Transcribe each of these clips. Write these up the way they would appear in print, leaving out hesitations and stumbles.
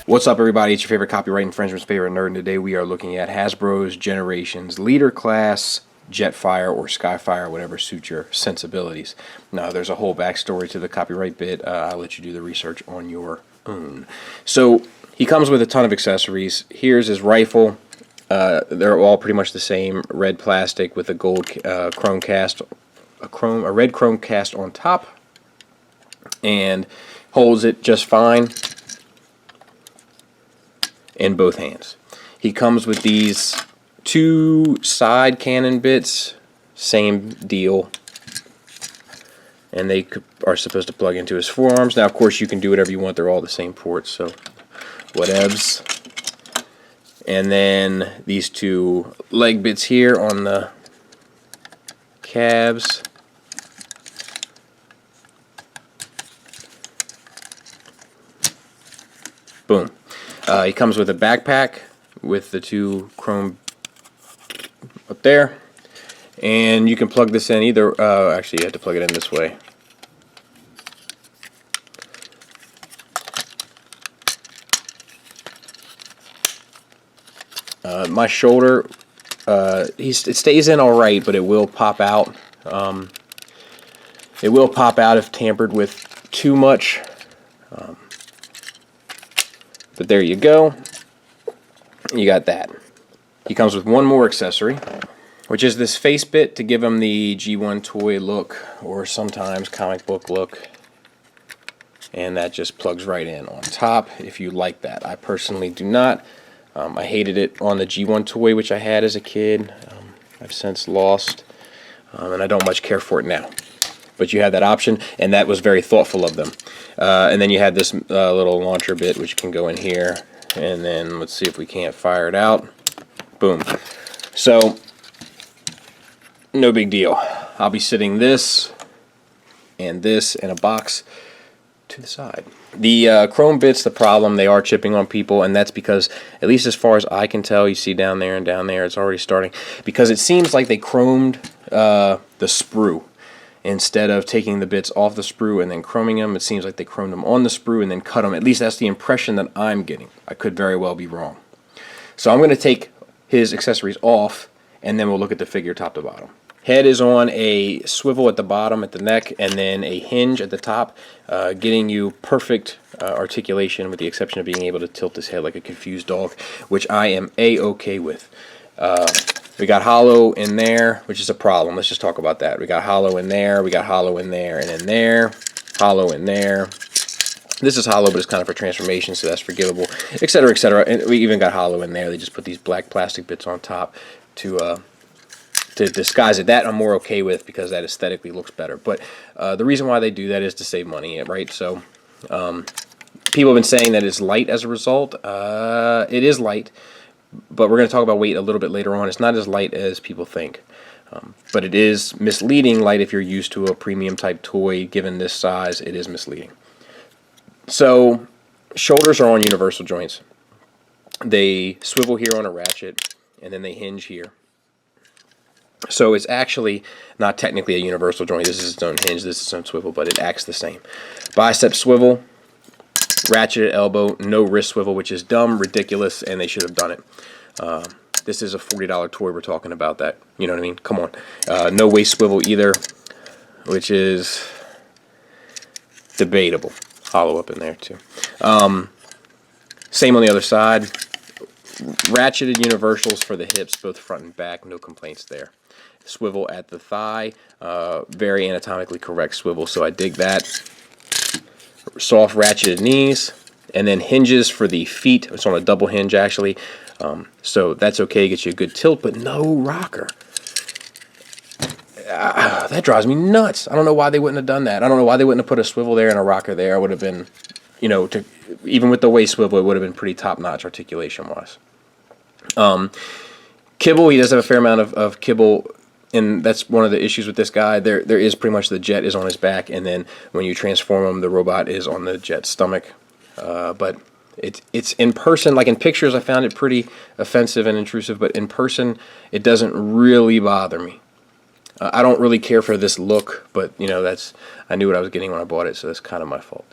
What's up, everybody? It's your favorite copyright infringement's favorite nerd, and today we are looking at Hasbro's Geerations Leader Class Jetfire or Skyfire, whatever suits your sensibilities. Now, there's a whole backstory to the copyright bit. I'll let you do the research on your own. So, he comes with a ton of accessories. Here's his rifle. They're all pretty much the same. Red plastic with a gold chrome cast, a red chrome cast on top, and holds it just fine in both hands. He comes with these two side cannon bits, same deal, and they are supposed to plug into his forearms. Now, of course, you can do whatever you want. They're all the same ports, so whatevs. And then these two leg bits here on the calves. Boom. He comes with a backpack with the two chrome up there, and you can plug this in either. Actually, you have to plug it in this way. My shoulder, it stays in all right, but it will pop out. It will pop out if tampered with too much. But there you go. You got that. He comes with one more accessory, which is this face bit to give him the G1 toy look, or sometimes comic book look. And that just plugs right in on top if you like that. I personally do not. I hated it on the G1 toy, which I had as a kid. I've since lost, and I don't much care for it now. But you have that option, and that was very thoughtful of them. And then you had this little launcher bit, which can go in here. And then let's see if we can't fire it out. Boom. So, no big deal. I'll be sitting this and this in a box to the side. The chrome bits, the problem, they are chipping on people, and that's because, at least as far as I can tell, you see down there and down there, it's already starting. Because it seems like they chromed the sprue. Instead of taking the bits off the sprue and then chroming them, it seems like they chromed them on the sprue and then cut them. At least that's the impression that I'm getting. I could very well be wrong. So I'm going to take his accessories off, and then we'll look at the figure top to bottom. Head is on a swivel at the bottom at the neck, and then a hinge at the top, getting you perfect articulation, with the exception of being able to tilt his head like a confused dog, which I am A-okay with. We got hollow in there, which is a problem. Let's just talk about that. We got hollow in there, we got hollow in there, and in there, hollow in there. This is hollow, but it's kind of for transformation, so that's forgivable, etc., etc. And we even got hollow in there. They just put these black plastic bits on top to disguise it. That I'm more okay with because that aesthetically looks better. But the reason why they do that is to save money, right? So people have been saying that it's light as a result. It is light. But we're going to talk about weight a little bit later on. It's not as light as people think. But it is misleading light if you're used to a premium type toy. Given this size, it is misleading. So, shoulders are on universal joints. They swivel here on a ratchet, and then they hinge here. So it's actually not technically a universal joint. This is its own hinge, this is its own swivel, but it acts the same. Bicep swivel. Ratchet at elbow, no wrist swivel, which is dumb, ridiculous, and they should have done it. This is a $40 toy we're talking about that. You know what I mean? Come on. No waist swivel either, which is debatable. Hollow up in there too. Same on the other side. Ratcheted universals for the hips, both front and back. No complaints there. Swivel at the thigh. Very anatomically correct swivel, so I dig that. Soft ratcheted knees, and then hinges for the feet. It's on a double hinge actually, so that's okay, gets you a good tilt, but no rocker. That drives me nuts. I don't know why they wouldn't have done that. I don't know why they wouldn't have put a swivel there and a rocker there. It would have been, you know, even with the waist swivel, it would have been pretty top-notch articulation-wise. Kibble, he does have a fair amount of kibble, and that's one of the issues with this guy. There is pretty much the jet is on his back, and then when you transform him, the robot is on the jet's stomach. But it's in person, like in pictures, I found it pretty offensive and intrusive, but in person, it doesn't really bother me. I don't really care for this look, but you know, I knew what I was getting when I bought it, so that's kind of my fault.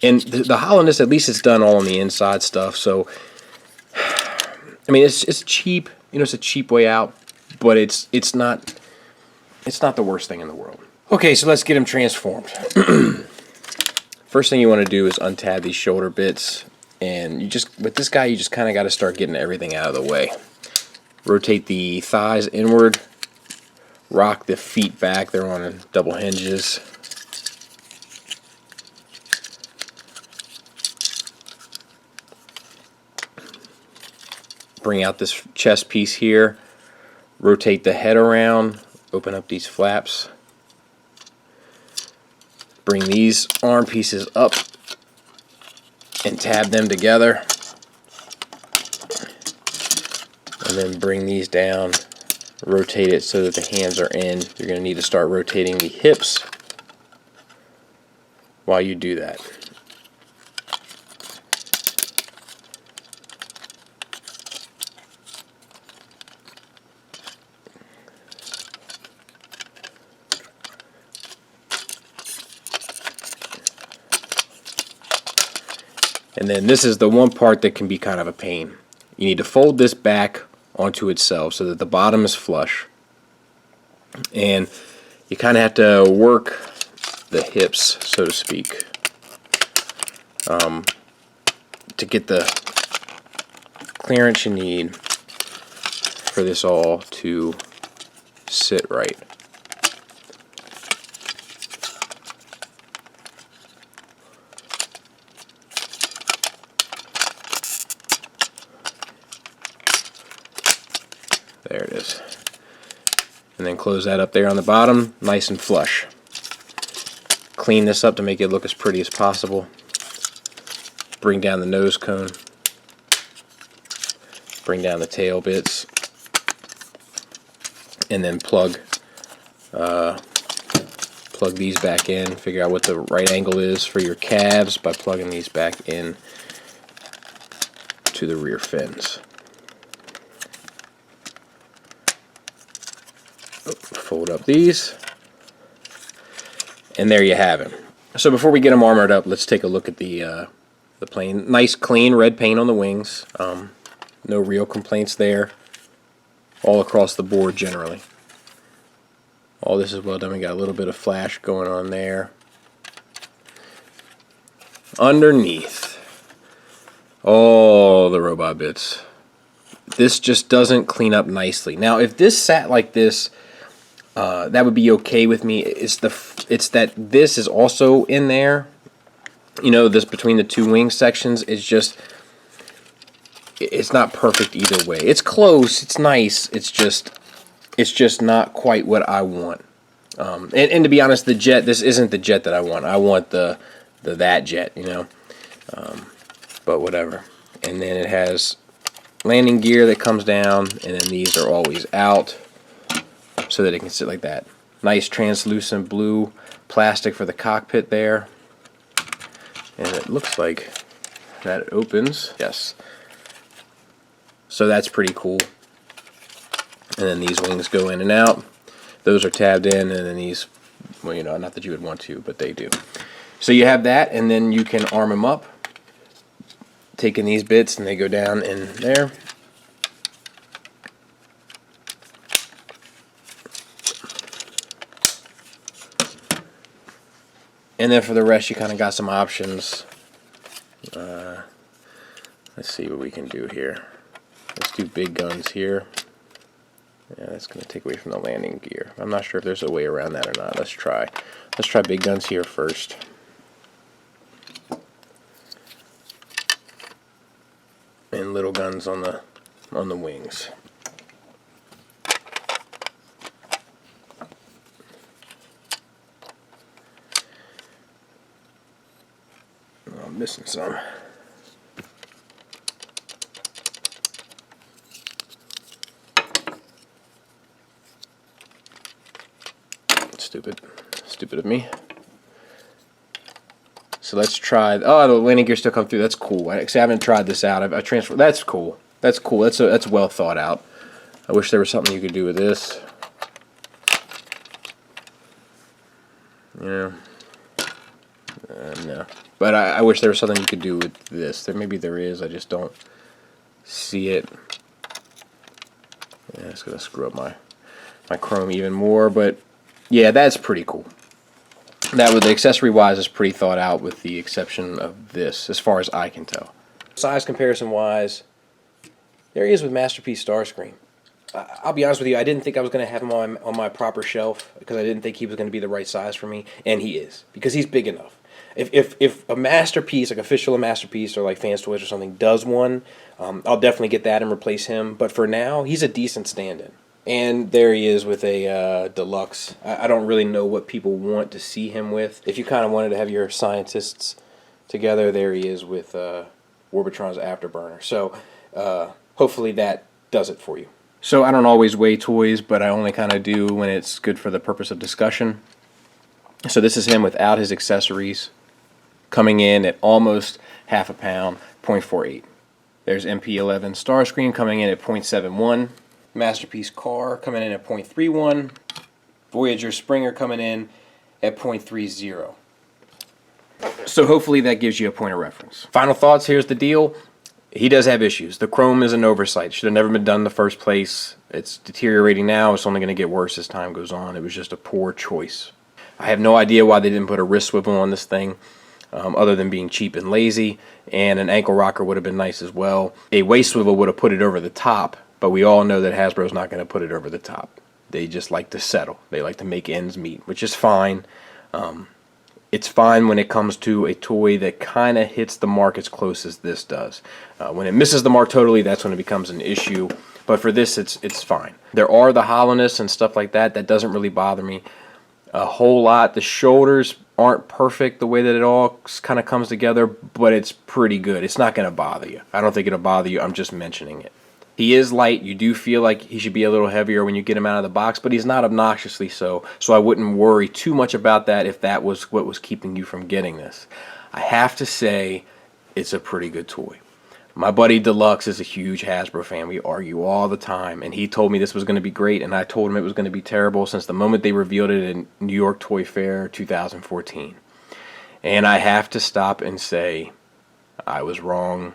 And the hollowness, at least it's done all on the inside stuff, so I mean, it's cheap. You know, it's a cheap way out, but it's not the worst thing in the world. Okay, so let's get him transformed. First thing you want to do is untab these shoulder bits, and with this guy, you just kind of got to start getting everything out of the way. Rotate the thighs inward, rock the feet back. They're on double hinges. Bring out this chest piece here, rotate the head around, open up these flaps, bring these arm pieces up and tab them together, and then bring these down, rotate it so that the hands are in. You're going to need to start rotating the hips while you do that. And then this is the one part that can be kind of a pain. You need to fold this back onto itself so that the bottom is flush. And you kind of have to work the hips, so to speak, to get the clearance you need for this all to sit right. There it is. And then close that up there on the bottom, nice and flush. Clean this up to make it look as pretty as possible. Bring down the nose cone. Bring down the tail bits. And then plug these back in. Figure out what the right angle is for your calves by plugging these back in to the rear fins. Fold up these, and there you have him. So before we get him armored up, let's take a look at the plane. Nice clean red paint on the wings. No real complaints there. All across the board generally. All this is well done. We got a little bit of flash going on there. Underneath, all the robot bits. This just doesn't clean up nicely. Now, if this sat like this, that would be okay with me. It's that this is also in there. You know, this between the two wing sections is just, it's not perfect either way. It's close. It's nice. It's just not quite what I want. And to be honest, the jet. This isn't the jet that I want. I want that jet. You know. But whatever. And then it has landing gear that comes down, and then these are always out so that it can sit like that. Nice translucent blue plastic for the cockpit there, and it looks like that it opens. Yes, so that's pretty cool. And then these wings go in and out. Those are tabbed in, and then these, well, you know, not that you would want to, but they do. So you have that, and then you can arm them up, taking these bits, and they go down in there. And then for the rest, you kind of got some options. Let's see what we can do here. Let's do big guns here. Yeah, that's going to take away from the landing gear. I'm not sure if there's a way around that or not. Let's try. Let's try big guns here first. And little guns on the wings. Oh, I'm missing some. stupid. Stupid of me. So let's try. Oh, the landing gear still come through. That's cool. Actually, I haven't tried this out. I transferred. That's cool. That's cool. That's well thought out. I wish there was something you could do with this. Yeah. No. But I wish there was something you could do with this. Maybe there is. I just don't see it. Yeah, it's gonna screw up my chrome even more. But yeah, that's pretty cool. That, with the accessory wise, is pretty thought out, with the exception of this, as far as I can tell. Size comparison wise, there he is with Masterpiece Starscream. I'll be honest with you, I didn't think I was going to have him on my proper shelf, because I didn't think he was going to be the right size for me, and he is, because he's big enough. If a Masterpiece, like official Masterpiece or like Fans Toys or something, does one, I'll definitely get that and replace him. But for now, he's a decent stand-in. And there he is with a deluxe. I don't really know what people want to see him with. If you kind of wanted to have your scientists together, there he is with Warbotron's Afterburner. So hopefully that does it for you. So I don't always weigh toys, but I only kind of do when it's good for the purpose of discussion. So this is him without his accessories, coming in at almost half a pound, 0.48. There's MP11 Starscream coming in at 0.71. Masterpiece Car coming in at 0.31. Voyager Springer coming in at 0.30. So hopefully that gives you a point of reference. Final thoughts, here's the deal. He does have issues. The chrome is an oversight. Should have never been done in the first place. It's deteriorating now. It's only going to get worse as time goes on. It was just a poor choice. I have no idea why they didn't put a wrist swivel on this thing, other than being cheap and lazy. And an ankle rocker would have been nice as well. A waist swivel would have put it over the top. But we all know that Hasbro's not going to put it over the top. They just like to settle. They like to make ends meet, which is fine. It's fine when it comes to a toy that kind of hits the mark as close as this does. When it misses the mark totally, that's when it becomes an issue. But for this, it's fine. There are the hollowness and stuff like that. That doesn't really bother me a whole lot. The shoulders aren't perfect the way that it all kind of comes together, but it's pretty good. It's not going to bother you. I don't think it'll bother you. I'm just mentioning it. He is light. You do feel like he should be a little heavier when you get him out of the box, but he's not obnoxiously so. So I wouldn't worry too much about that if that was what was keeping you from getting this. I have to say, it's a pretty good toy. My buddy Deluxe is a huge Hasbro fan. We argue all the time, and he told me this was going to be great, and I told him it was going to be terrible since the moment they revealed it in New York Toy Fair 2014. And I have to stop and say, I was wrong.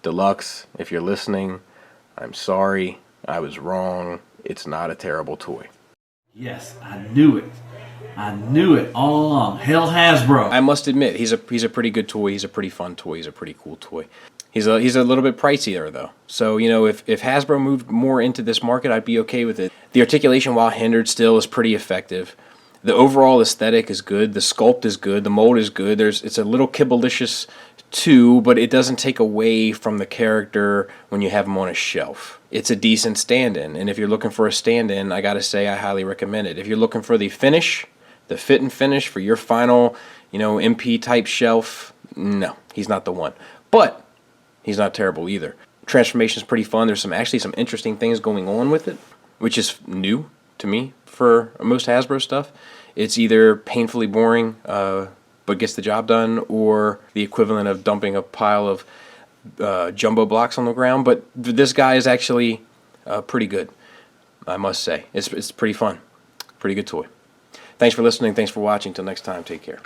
Deluxe, if you're listening, I'm sorry, I was wrong. It's not a terrible toy. Yes, I knew it. I knew it all along. Hell Hasbro. I must admit, he's a pretty good toy. He's a pretty fun toy. He's a pretty cool toy. He's a little bit pricier though. So, you know, if Hasbro moved more into this market, I'd be okay with it. The articulation, while hindered, still is pretty effective. The overall aesthetic is good. The sculpt is good. The mold is good. It's a little kibblelicious too, but it doesn't take away from the character when you have them on a shelf. It's a decent stand-in, and if you're looking for a stand-in, I gotta say I highly recommend it. If you're looking for the finish, the fit and finish for your final, you know, MP type shelf, no, he's not the one. But he's not terrible either. Transformation is pretty fun. There's actually some interesting things going on with it, which is new to me for most Hasbro stuff. It's either painfully boring, but gets the job done, or the equivalent of dumping a pile of jumbo blocks on the ground. But this guy is actually pretty good, I must say. It's pretty fun. Pretty good toy. Thanks for listening. Thanks for watching. Till next time, take care.